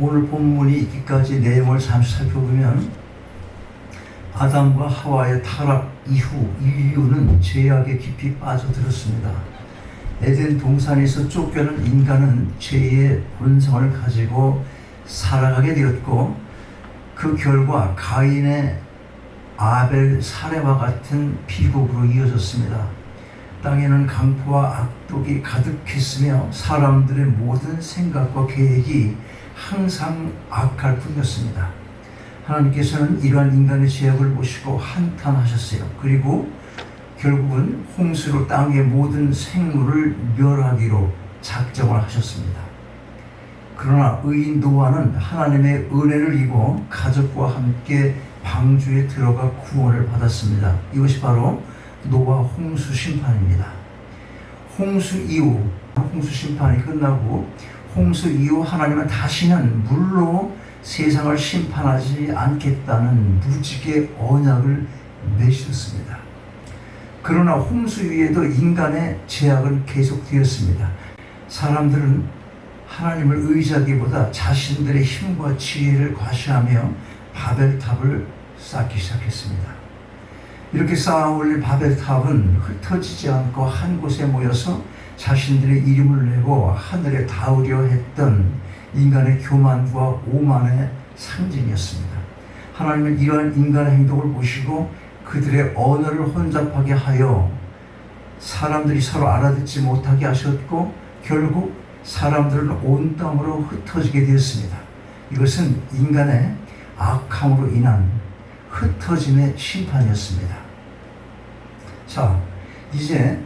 오늘 본문이 있기까지 내용을 잠시 살펴보면 아담과 하와의 타락 이후 인류는 죄악에 깊이 빠져들었습니다. 에덴 동산에서 쫓겨난 인간은 죄의 본성을 가지고 살아가게 되었고, 그 결과 가인의 아벨 살해와 같은 비극으로 이어졌습니다. 땅에는 강포와 악독이 가득했으며 사람들의 모든 생각과 계획이 항상 악할 뿐이었습니다. 하나님께서는 이러한 인간의 죄악을 보시고 한탄하셨어요. 그리고 결국은 홍수로 땅의 모든 생물을 멸하기로 작정을 하셨습니다. 그러나 의인 노아는 하나님의 은혜를 입어 가족과 함께 방주에 들어가 구원을 받았습니다. 이것이 바로 노아 홍수 심판입니다. 홍수 이후, 홍수 심판이 끝나고 홍수 이후 하나님은 다시는 물로 세상을 심판하지 않겠다는 무지개 언약을 맺으셨습니다. 그러나 홍수 위에도 인간의 죄악은 계속되었습니다. 사람들은 하나님을 의지하기보다 자신들의 힘과 지혜를 과시하며 바벨탑을 쌓기 시작했습니다. 이렇게 쌓아 올린 바벨탑은 흩어지지 않고 한 곳에 모여서 자신들의 이름을 내고 하늘에 닿으려 했던 인간의 교만과 오만의 상징이었습니다. 하나님은 이러한 인간의 행동을 보시고 그들의 언어를 혼잡하게 하여 사람들이 서로 알아듣지 못하게 하셨고, 결국 사람들은 온 땅으로 흩어지게 되었습니다. 이것은 인간의 악함으로 인한 흩어짐의 심판이었습니다. 자, 이제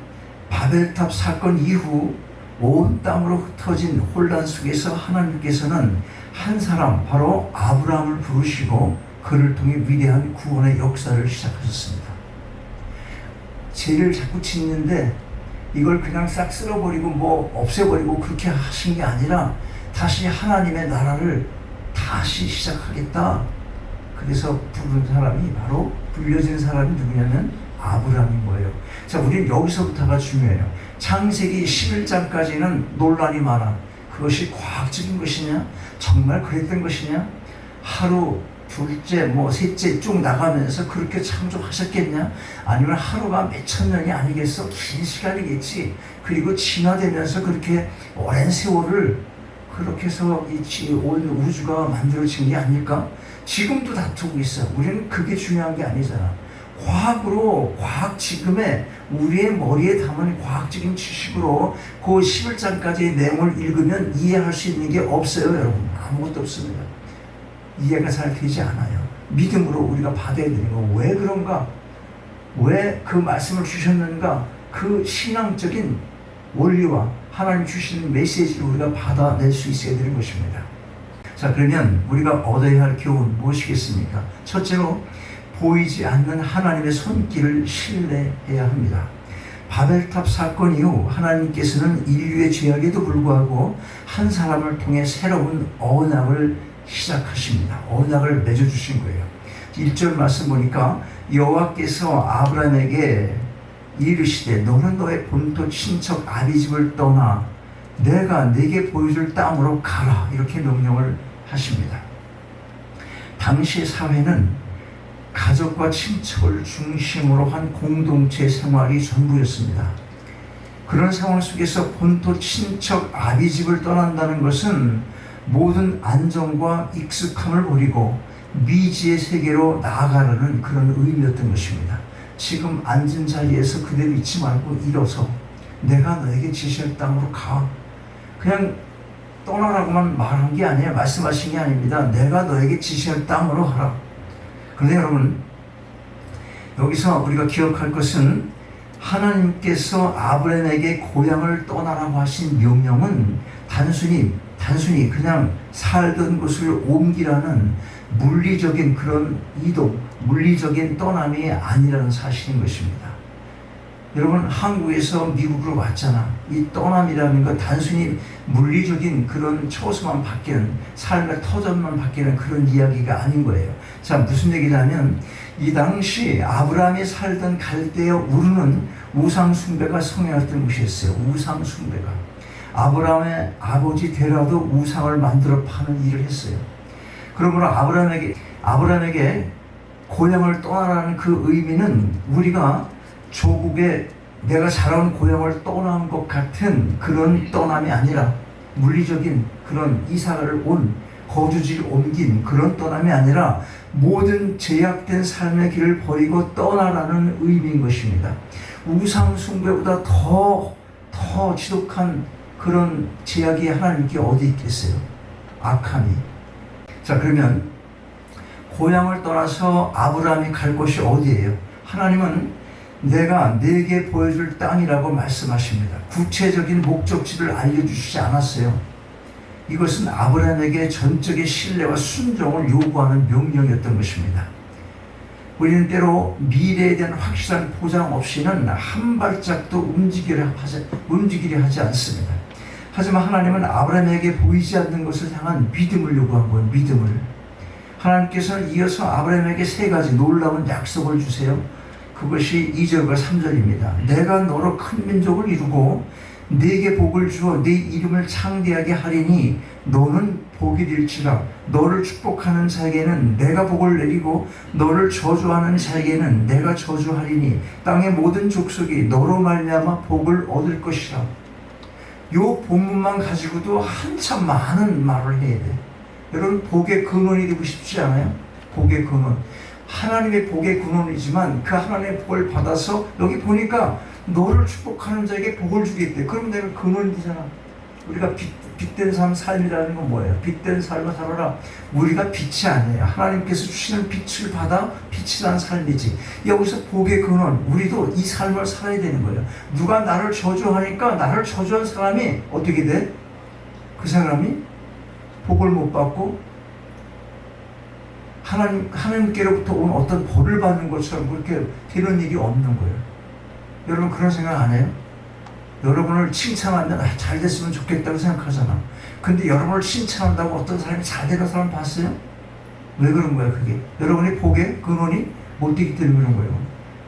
바벨탑 사건 이후 온 땅으로 흩어진 혼란 속에서 하나님께서는 한 사람, 바로 아브라함을 부르시고 그를 통해 위대한 구원의 역사를 시작하셨습니다. 죄를 자꾸 짓는데 이걸 그냥 싹 쓸어버리고 없애버리고 그렇게 하신 게 아니라 다시 하나님의 나라를 다시 시작하겠다. 그래서 부른 사람이, 바로 불려진 사람이 누구냐면 아브라함인 거예요. 자, 우리는 여기서부터가 중요해요. 창세기 11장까지는 논란이 많아. 그것이 과학적인 것이냐? 정말 그랬던 것이냐? 하루, 둘째, 셋째 쭉 나가면서 그렇게 창조하셨겠냐? 아니면 하루가 몇천 년이 아니겠어? 긴 시간이겠지. 그리고 진화되면서 그렇게 오랜 세월을 그렇게 해서 온 우주가 만들어진 게 아닐까? 지금도 다투고 있어. 우리는 그게 중요한 게 아니잖아. 과학으로, 지금의 우리의 머리에 담은 과학적인 지식으로 그 11장까지의 내용을 읽으면 이해할 수 있는 게 없어요, 여러분. 아무것도 없습니다. 이해가 잘 되지 않아요. 믿음으로 우리가 받아야 되는 거. 왜 그런가? 왜 그 말씀을 주셨는가? 그 신앙적인 원리와 하나님 주시는 메시지를 우리가 받아낼 수 있어야 되는 것입니다. 자, 그러면 우리가 얻어야 할 교훈 무엇이겠습니까? 첫째로, 보이지 않는 하나님의 손길을 신뢰해야 합니다. 바벨탑 사건 이후 하나님께서는 인류의 죄악에도 불구하고 한 사람을 통해 새로운 언약을 시작하십니다. 언약을 맺어주신 거예요. 1절 말씀 보니까 여호와께서 아브라함에게 이르시되 너는 너의 본토 친척 아비집을 떠나 내가 네게 보여줄 땅으로 가라, 이렇게 명령을 하십니다. 당시의 사회는 가족과 친척을 중심으로 한 공동체 생활이 전부였습니다. 그런 상황 속에서 본토 친척 아비집을 떠난다는 것은 모든 안정과 익숙함을 버리고 미지의 세계로 나아가려는 그런 의미였던 것입니다. 지금 앉은 자리에서 그대로 있지 말고 일어서 내가 너에게 지시할 땅으로 가. 그냥 떠나라고만 말한 게 아니에요. 말씀하신 게 아닙니다. 내가 너에게 지시할 땅으로 가라. 그런데 여러분, 여기서 우리가 기억할 것은 하나님께서 아브라함에게 고향을 떠나라고 하신 명령은 단순히 그냥 살던 곳을 옮기라는 물리적인 그런 이동, 물리적인 떠남이 아니라는 사실인 것입니다. 여러분, 한국에서 미국으로 왔잖아. 이 떠남이라는 건 단순히 물리적인 그런 초소만 바뀌는, 삶의 터전만 바뀌는 그런 이야기가 아닌 거예요. 자, 무슨 얘기냐면 이 당시 아브라함이 살던 갈대아 우르는 우상 숭배가 성행했던 곳이었어요. 우상 숭배가. 아브라함의 아버지 데라도 우상을 만들어 파는 일을 했어요. 그러므로 아브라함에게 고향을 떠나라는 그 의미는 우리가 조국에 내가 자라온 고향을 떠난 것 같은 그런 떠남이 아니라, 물리적인 그런 이사를 온 거주지를 옮긴 그런 떠남이 아니라 모든 제약된 삶의 길을 버리고 떠나라는 의미인 것입니다. 우상 숭배보다 더 지독한 그런 제약이 하나님께 어디 있겠어요? 악함이. 자, 그러면 고향을 떠나서 아브라함이 갈 곳이 어디예요? 하나님은 내가 네게 보여줄 땅이라고 말씀하십니다. 구체적인 목적지를 알려주시지 않았어요. 이것은 아브라함에게 전적인 신뢰와 순종을 요구하는 명령이었던 것입니다. 우리는 때로 미래에 대한 확실한 보장 없이는 한 발짝도 움직이려 하지 않습니다. 하지만 하나님은 아브라함에게 보이지 않는 것을 향한 믿음을 요구한 거예요. 믿음을. 하나님께서는 이어서 아브라함에게 세 가지 놀라운 약속을 주세요. 그것이 2절과 3절입니다. 내가 너로 큰 민족을 이루고 네게 복을 주어 네 이름을 창대하게 하리니 너는 복이 될지라. 너를 축복하는 자에게는 내가 복을 내리고 너를 저주하는 자에게는 내가 저주하리니 땅의 모든 족속이 너로 말미암아 복을 얻을 것이라. 요 본문만 가지고도 한참 많은 말을 해야 돼. 여러분, 복의 근원이 되고 싶지 않아요? 복의 근원. 하나님의 복의 근원이지만 그 하나님의 복을 받아서 여기 보니까 너를 축복하는 자에게 복을 주겠대. 그럼 내가 근원이 되잖아. 우리가 빛된 삶이라는 건 뭐예요? 빛된 삶을 살아라. 우리가 빛이 아니에요. 하나님께서 주시는 빛을 받아 빛이 난 삶이지. 여기서 복의 근원, 우리도 이 삶을 살아야 되는 거예요. 누가 나를 저주하니까 나를 저주한 사람이 어떻게 돼? 그 사람이 복을 못 받고 하나님께로부터 온 어떤 벌을 받는 것처럼 그렇게 되는 일이 없는 거예요. 여러분, 그런 생각 안 해요? 여러분을 칭찬하면 잘 됐으면 좋겠다고 생각하잖아. 근데 여러분을 칭찬한다고 어떤 사람이 잘 되는 사람 봤어요? 왜 그런 거야 그게? 여러분의 복의 근원이 못 되기 때문에 그런 거예요.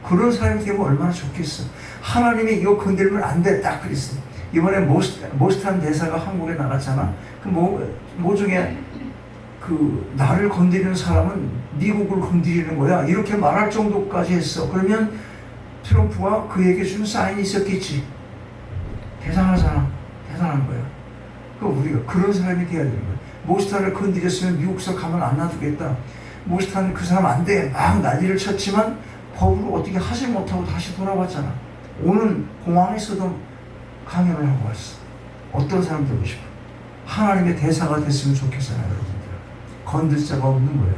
그런 사람이 되면 얼마나 좋겠어. 하나님이 이거 건들면 안 돼, 딱 그랬어. 이번에 모스탄 대사가 한국에 나갔잖아. 그 뭐 중에 나를 건드리는 사람은 미국을 건드리는 거야, 이렇게 말할 정도까지 했어. 그러면 트럼프가 그에게 준 사인이 있었겠지. 대단하잖아. 대단한 거야. 우리가 그런 사람이 돼야 되는 거야. 모스탄을 건드렸으면 미국서 가만 안 놔두겠다. 모스탄 그 사람 안 돼, 막 난리를 쳤지만 법으로 어떻게 하지 못하고 다시 돌아왔잖아. 오는 공항에서도 강연을 하고 왔어. 어떤 사람 되고 싶어? 하나님의 대사가 됐으면 좋겠잖아요, 여러분들. 건들 자가 없는 거예요.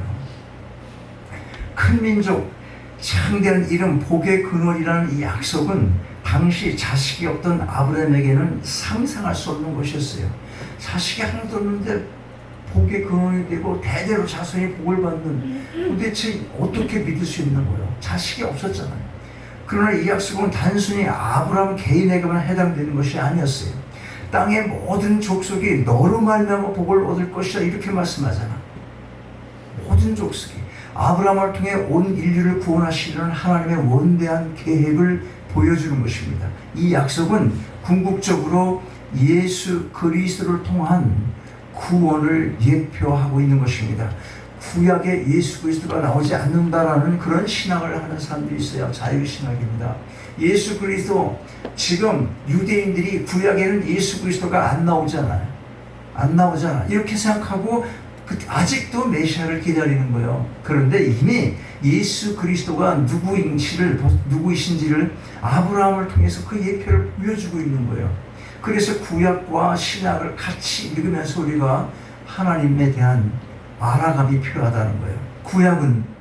큰 민족, 창대한 이름, 복의 근원이라는 이 약속은 당시 자식이 없던 아브라함에게는 상상할 수 없는 것이었어요. 자식이 하나도 없는데 복의 근원이 되고 대대로 자손이 복을 받는, 도대체 어떻게 믿을 수 있는 거예요? 자식이 없었잖아요. 그러나 이 약속은 단순히 아브라함 개인에게만 해당되는 것이 아니었어요. 땅의 모든 족속이 너로 말미암아 복을 얻을 것이다, 이렇게 말씀하잖아. 모든 족속이 아브라함을 통해 온 인류를 구원하시려는 하나님의 원대한 계획을 보여주는 것입니다. 이 약속은 궁극적으로 예수 그리스도를 통한 구원을 예표하고 있는 것입니다. 구약에 예수 그리스도가 나오지 않는다라는 그런 신앙을 하는 사람들이 있어요. 자유신학입니다. 예수 그리스도, 지금 유대인들이 구약에는 예수 그리스도가 안 나오잖아요. 안 나오잖아. 이렇게 생각하고 아직도 메시아를 기다리는 거예요. 그런데 이미 예수 그리스도가 누구이신지를 아브라함을 통해서 그 예표를 보여주고 있는 거예요. 그래서 구약과 신약을 같이 읽으면서 우리가 하나님에 대한 알아감이 필요하다는 거예요. 구약은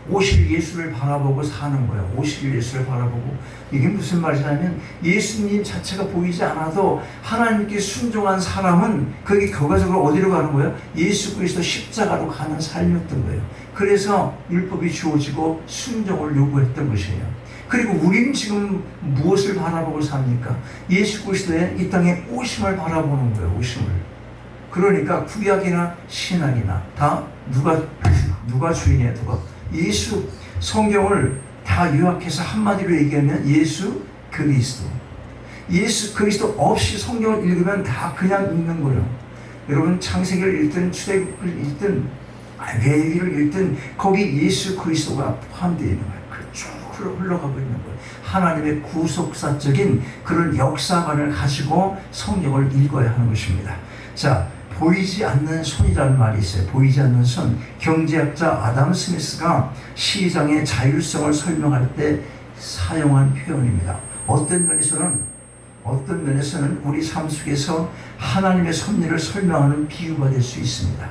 오실 예수를 바라보고 사는 거예요. 오실 예수를 바라보고. 이게 무슨 말이냐면 예수님 자체가 보이지 않아도 하나님께 순종한 사람은 그게 결과적으로 어디로 가는 거예요? 예수 그리스도 십자가로 가는 삶이었던 거예요. 그래서 율법이 주어지고 순종을 요구했던 것이에요. 그리고 우리는 지금 무엇을 바라보고 삽니까? 예수 그리스도의 이 땅에 오심을 바라보는 거예요. 오심을. 그러니까 구약이나 신약이나 다 누가 주인이야? 누가? 예수. 성경을 다 요약해서 한마디로 얘기하면 예수 그리스도. 예수 그리스도 없이 성경을 읽으면 다 그냥 읽는 거예요. 여러분 창세기를 읽든 출애굽을 읽든 레위기를 읽든 거기 예수 그리스도가 포함되어 있는 거예요. 쭉 흘러가고 있는 거예요. 하나님의 구속사적인 그런 역사관을 가지고 성경을 읽어야 하는 것입니다. 자, 보이지 않는 손이라는 말이 있어요. 보이지 않는 손. 경제학자 아담 스미스가 시장의 자율성을 설명할 때 사용한 표현입니다. 어떤 면에서는 우리 삶 속에서 하나님의 섭리를 설명하는 비유가 될 수 있습니다.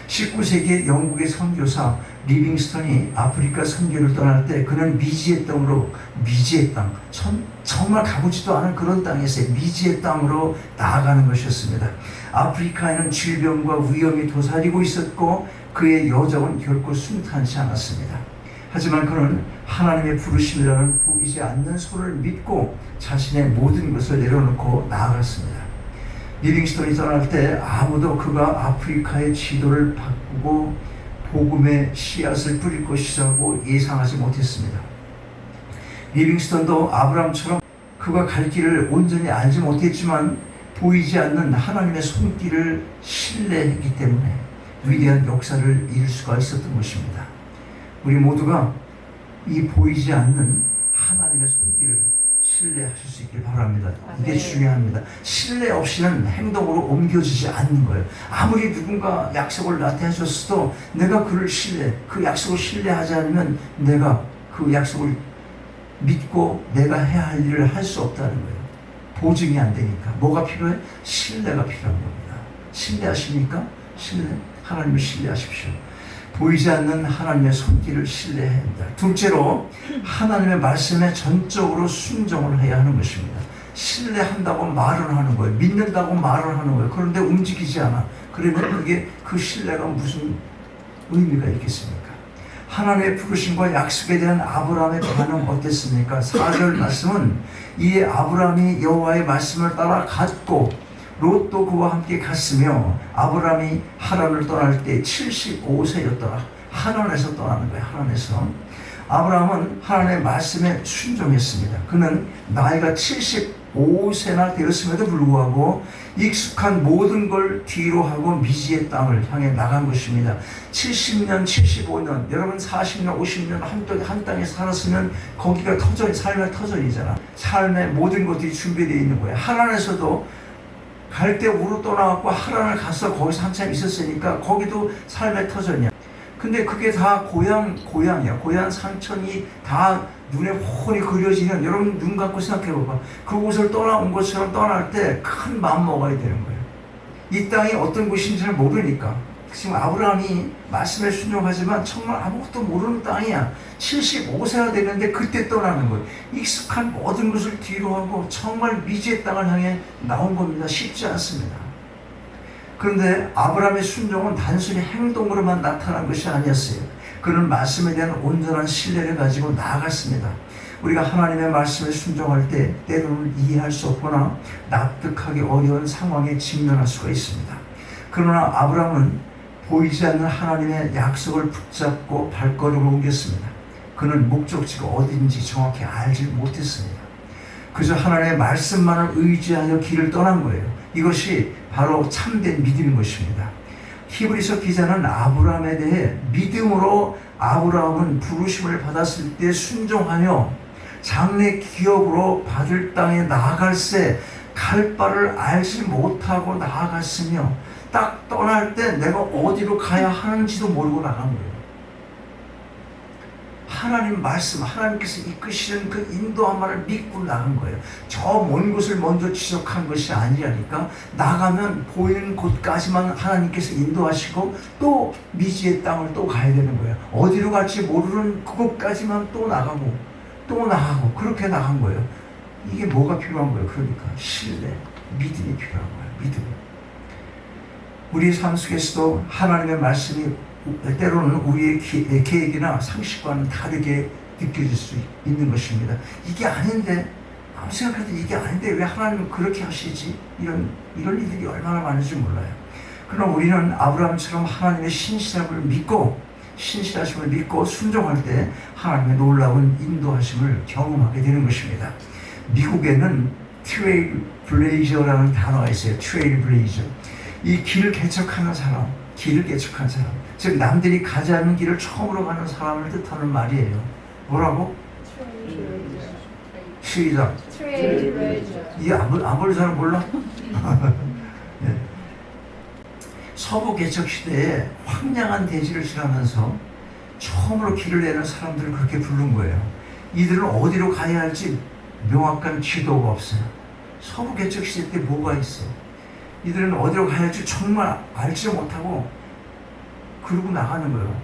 19세기 영국의 선교사 리빙스턴이 아프리카 선교를 떠날 때 그는 미지의 땅, 정말 가보지도 않은 그런 땅에서 미지의 땅으로 나아가는 것이었습니다. 아프리카에는 질병과 위험이 도사리고 있었고 그의 여정은 결코 순탄치 않았습니다. 하지만 그는 하나님의 부르심이라는 보이지 않는 손을 믿고 자신의 모든 것을 내려놓고 나아갔습니다. 리빙스턴이 떠날 때 아무도 그가 아프리카의 지도를 바꾸고 복음의 씨앗을 뿌릴 것이라고 예상하지 못했습니다. 리빙스턴도 아브라함처럼 그가 갈 길을 온전히 알지 못했지만 보이지 않는 하나님의 손길을 신뢰했기 때문에 위대한 역사를 이룰 수가 있었던 것입니다. 우리 모두가 이 보이지 않는 하나님의 손길을 신뢰하실 수 있길 바랍니다. 이게 중요합니다. 신뢰 없이는 행동으로 옮겨지지 않는 거예요. 아무리 누군가 약속을 나한테 해줬어도 내가 그 약속을 신뢰하지 않으면 내가 그 약속을 믿고 내가 해야 할 일을 할 수 없다는 거예요. 보증이 안 되니까. 뭐가 필요해? 신뢰가 필요한 겁니다. 신뢰하십니까? 하나님을 신뢰하십시오. 보이지 않는 하나님의 손길을 신뢰해야 합니다. 둘째로 하나님의 말씀에 전적으로 순종을 해야 하는 것입니다. 신뢰한다고 말을 하는 거예요. 믿는다고 말을 하는 거예요. 그런데 움직이지 않아. 그러면 그게 그 신뢰가 무슨 의미가 있겠습니까? 하나님의 부르심과 약속에 대한 아브라함의 반응 어땠습니까? 4절 말씀은 이에 아브라함이 여호와의 말씀을 따라 갔고 롯도 그와 함께 갔으며 아브라함이 하란을 떠날 때 75세였더라. 하란에서 떠나는 거예요. 하란에서. 아브라함은 하나님의 말씀에 순종했습니다. 그는 나이가 75세나 되었음에도 불구하고 익숙한 모든 걸 뒤로 하고 미지의 땅을 향해 나간 것입니다. 70년, 75년, 여러분 40년, 50년 한 땅에 살았으면 거기가 삶의 터전이잖아. 삶의 모든 것들이 준비되어 있는 거예요. 하란에서도 갈 때 우로 떠나갖고 하란을 가서 거기서 한참 있었으니까 거기도 삶의 터전이야. 근데 그게 다 고향이야. 고향 상천이 다 눈에 훤히 그려지는, 여러분 눈 감고 생각해봐봐. 그곳을 떠나온 것처럼 떠날 때 큰 마음 먹어야 되는 거예요. 이 땅이 어떤 곳인지를 모르니까. 지금 아브라함이 말씀에 순종하지만 정말 아무것도 모르는 땅이야. 75세가 됐는데 그때 떠나는 거예요. 익숙한 모든 것을 뒤로 하고 정말 미지의 땅을 향해 나온 겁니다. 쉽지 않습니다. 그런데 아브라함의 순종은 단순히 행동으로만 나타난 것이 아니었어요. 그는 말씀에 대한 온전한 신뢰를 가지고 나아갔습니다. 우리가 하나님의 말씀에 순종할 때 때로는 이해할 수 없거나 납득하기 어려운 상황에 직면할 수가 있습니다. 그러나 아브라함은 보이지 않는 하나님의 약속을 붙잡고 발걸음을 옮겼습니다. 그는 목적지가 어딘지 정확히 알지 못했습니다. 그저 하나님의 말씀만을 의지하여 길을 떠난 거예요. 이것이 바로 참된 믿음인 것입니다. 히브리서 기자는 아브라함에 대해 믿음으로 아브라함은 부르심을 받았을 때 순종하며 장래 기업으로 받을 땅에 나아갈새 갈 바를 알지 못하고 나아갔으며 딱 떠날 때 내가 어디로 가야 하는지도 모르고 나간 거예요. 하나님 말씀, 하나님께서 이끄시는 그 인도함만을 믿고 나간 거예요. 저 먼 곳을 먼저 지적한 것이 아니라니까. 나가면 보이는 곳까지만 하나님께서 인도하시고 또 미지의 땅을 또 가야 되는 거예요. 어디로 갈지 모르는 그곳까지만 또 나가고 또 나가고 그렇게 나간 거예요. 이게 뭐가 필요한 거예요? 그러니까 신뢰, 믿음이 필요한 거예요. 믿음. 우리 삶 속에서도 하나님의 말씀이 때로는 우리의 계획이나 상식과는 다르게 느껴질 수 있는 것입니다. 이게 아닌데, 아무 생각해도 이게 아닌데 왜 하나님은 그렇게 하시지? 이런 일들이 얼마나 많은지 몰라요. 그러나 우리는 아브라함처럼 하나님의 신실하심을 믿고 순종할 때 하나님의 놀라운 인도하심을 경험하게 되는 것입니다. 미국에는 트레일블레이저라는 단어가 있어요. 트레일블레이저. 이 길을 개척하는 사람, 길을 개척한 사람, 즉 남들이 가지 않는 길을 처음으로 가는 사람을 뜻하는 말이에요. 뭐라고? 시작. 이 아무리 사람 몰라? 네. 서부 개척 시대에 황량한 대지를 지나면서 처음으로 길을 내는 사람들을 그렇게 부른 거예요. 이들은 어디로 가야 할지 명확한 지도가 없어요. 서부 개척 시대 때 뭐가 있어? 이들은 어디로 가야 할지 정말 알지 못하고 그러고 나가는 거예요.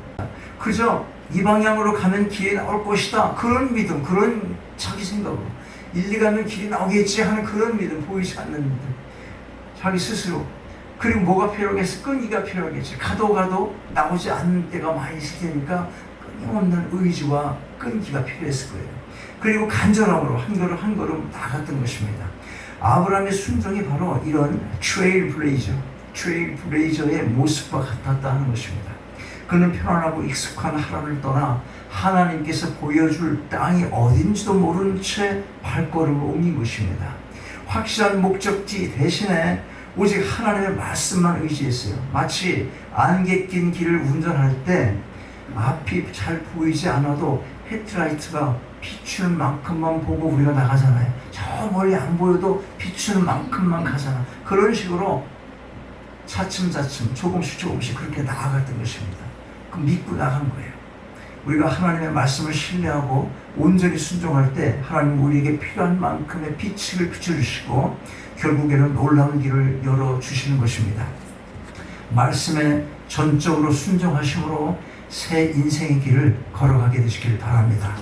그저 이 방향으로 가면 길이 나올 것이다. 그런 믿음, 그런 자기 생각으로. 일리 가면 길이 나오겠지 하는 그런 믿음, 보이지 않는 믿음. 자기 스스로. 그리고 뭐가 필요하겠어? 끈기가 필요하겠지. 가도 나오지 않는 때가 많이 있을 테니까 끊임없는 의지와 끈기가 필요했을 거예요. 그리고 간절함으로 한 걸음 한 걸음 나갔던 것입니다. 아브라함의 순종이 바로 이런 트레일블레이저의 모습과 같았다 하는 것입니다. 그는 편안하고 익숙한 하나님을 떠나 하나님께서 보여줄 땅이 어딘지도 모른 채 발걸음을 옮긴 것입니다. 확실한 목적지 대신에 오직 하나님의 말씀만 의지했어요. 마치 안개 낀 길을 운전할 때 앞이 잘 보이지 않아도 헤드라이트가 비추는 만큼만 보고 우리가 나가잖아요. 저 멀리 안 보여도 비추는 만큼만 가잖아. 그런 식으로 차츰차츰 조금씩 그렇게 나아갔던 것입니다. 그 믿고 나간 거예요. 우리가 하나님의 말씀을 신뢰하고 온전히 순종할 때 하나님 우리에게 필요한 만큼의 빛을 비춰주시고 결국에는 놀라운 길을 열어주시는 것입니다. 말씀에 전적으로 순종하심으로 새 인생의 길을 걸어가게 되시길 바랍니다.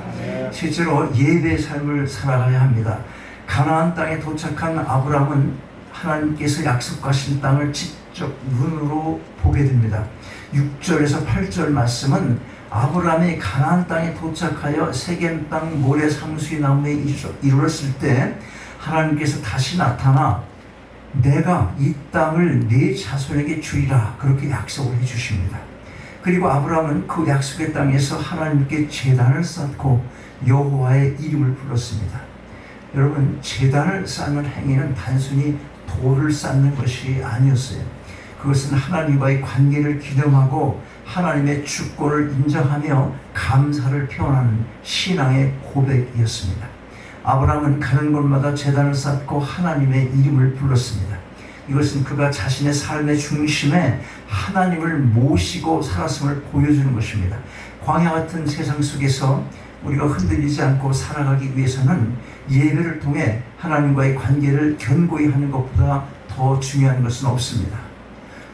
실제로 예배의 삶을 살아가야 합니다. 가나안 땅에 도착한 아브라함은 하나님께서 약속하신 땅을 직접 눈으로 보게 됩니다. 6절에서 8절 말씀은 아브라함이 가나안 땅에 도착하여 세겜 땅 모래 상수리 나무에 이르렀을 때 하나님께서 다시 나타나 내가 이 땅을 네 자손에게 주리라 그렇게 약속을 해주십니다. 그리고 아브라함은 그 약속의 땅에서 하나님께 제단을 쌓고 여호와의 이름을 불렀습니다. 여러분, 제단을 쌓는 행위는 단순히 돌을 쌓는 것이 아니었어요. 그것은 하나님과의 관계를 기념하고 하나님의 주권을 인정하며 감사를 표현하는 신앙의 고백이었습니다. 아브라함은 가는 곳마다 제단을 쌓고 하나님의 이름을 불렀습니다. 이것은 그가 자신의 삶의 중심에 하나님을 모시고 살았음을 보여주는 것입니다. 광야 같은 세상 속에서 우리가 흔들리지 않고 살아가기 위해서는 예배를 통해 하나님과의 관계를 견고히 하는 것보다 더 중요한 것은 없습니다.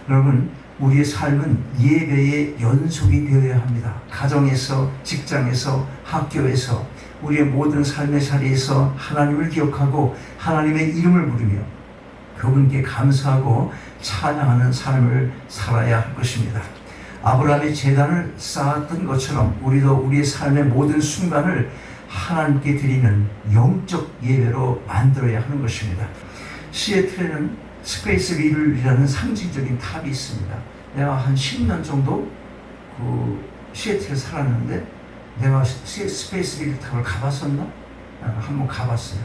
여러분, 우리의 삶은 예배의 연속이 되어야 합니다. 가정에서, 직장에서, 학교에서, 우리의 모든 삶의 자리에서 하나님을 기억하고 하나님의 이름을 부르며 그분께 감사하고 찬양하는 삶을 살아야 할 것입니다. 아브라함의 제단을 쌓았던 것처럼 우리도 우리의 삶의 모든 순간을 하나님께 드리는 영적 예배로 만들어야 하는 것입니다. 시애틀에는 스페이스 릴이라는 상징적인 탑이 있습니다. 내가 한 10년 정도 그 시애틀에 살았는데 내가 스페이스 릴 탑을 가봤었나? 한번 가봤어요.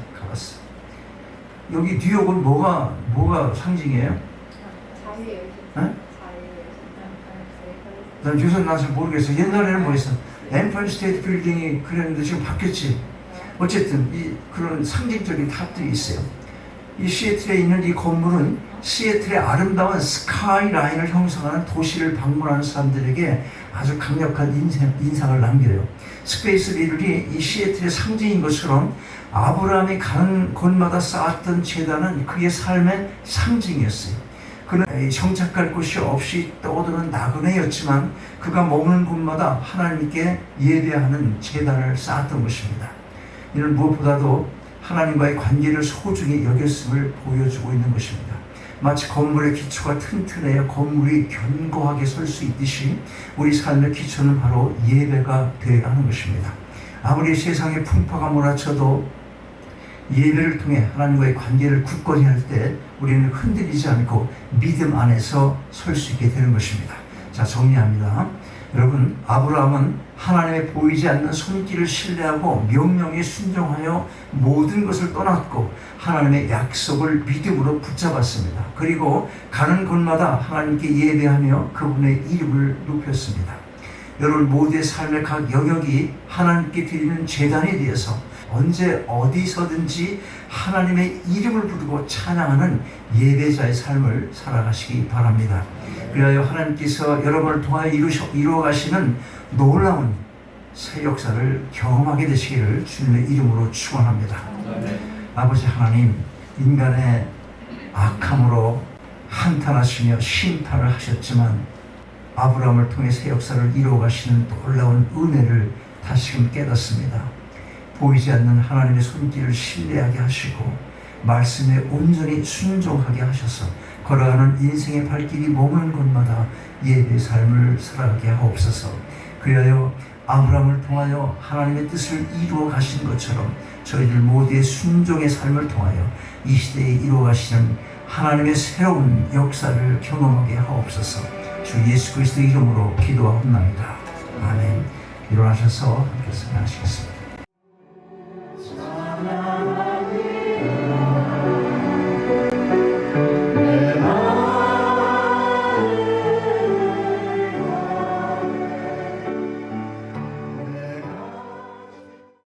여기 뉴욕은 뭐가 상징이에요? 자유예요. 네? 난 요새 잘 모르겠어. 옛날에는 뭐였어? 엠파이어 스테이트 빌딩이 그랬는데 지금 바뀌었지. 어쨌든 그런 상징적인 탑들이 있어요. 이 시애틀에 있는 이 건물은 시애틀의 아름다운 스카이라인을 형성하는 도시를 방문하는 사람들에게 아주 강력한 인상을 남겨요. 스페이스 릴이 이 시애틀의 상징인 것처럼 아브라함이 가는 곳마다 쌓았던 제단은 그의 삶의 상징이었어요. 그는 정착할 곳이 없이 떠도는 나그네였지만 그가 머무는 곳마다 하나님께 예배하는 제단을 쌓았던 것입니다. 이는 무엇보다도 하나님과의 관계를 소중히 여겼음을 보여주고 있는 것입니다. 마치 건물의 기초가 튼튼해야 건물이 견고하게 설 수 있듯이 우리 삶의 기초는 바로 예배가 되어야 하는 것입니다. 아무리 세상의 풍파가 몰아쳐도 예배를 통해 하나님과의 관계를 굳건히 할 때 우리는 흔들리지 않고 믿음 안에서 설 수 있게 되는 것입니다. 자, 정리합니다. 여러분, 아브라함은 하나님의 보이지 않는 손길을 신뢰하고 명령에 순종하여 모든 것을 떠났고 하나님의 약속을 믿음으로 붙잡았습니다. 그리고 가는 곳마다 하나님께 예배하며 그분의 이름을 높였습니다. 여러분 모두의 삶의 각 영역이 하나님께 드리는 제단이 되어서 언제 어디서든지 하나님의 이름을 부르고 찬양하는 예배자의 삶을 살아가시기 바랍니다. 그리하여 하나님께서 여러분을 통하여 이루어 가시는 놀라운 새 역사를 경험하게 되시기를 주님의 이름으로 축원합니다. 아버지 하나님, 인간의 악함으로 한탄하시며 심판을 하셨지만 아브라함을 통해 새 역사를 이루어 가시는 놀라운 은혜를 다시금 깨닫습니다. 보이지 않는 하나님의 손길을 신뢰하게 하시고 말씀에 온전히 순종하게 하셔서 걸어가는 인생의 발길이 머무는 곳마다 예배의 삶을 살아가게 하옵소서. 그리하여 아브라함을 통하여 하나님의 뜻을 이루어 가신 것처럼 저희들 모두의 순종의 삶을 통하여 이 시대에 이루어 가시는 하나님의 새로운 역사를 경험하게 하옵소서. 주 예수 그리스도 이름으로 기도하옵나이다. 아멘. 일어나셔서 함께 승리하시겠습니다.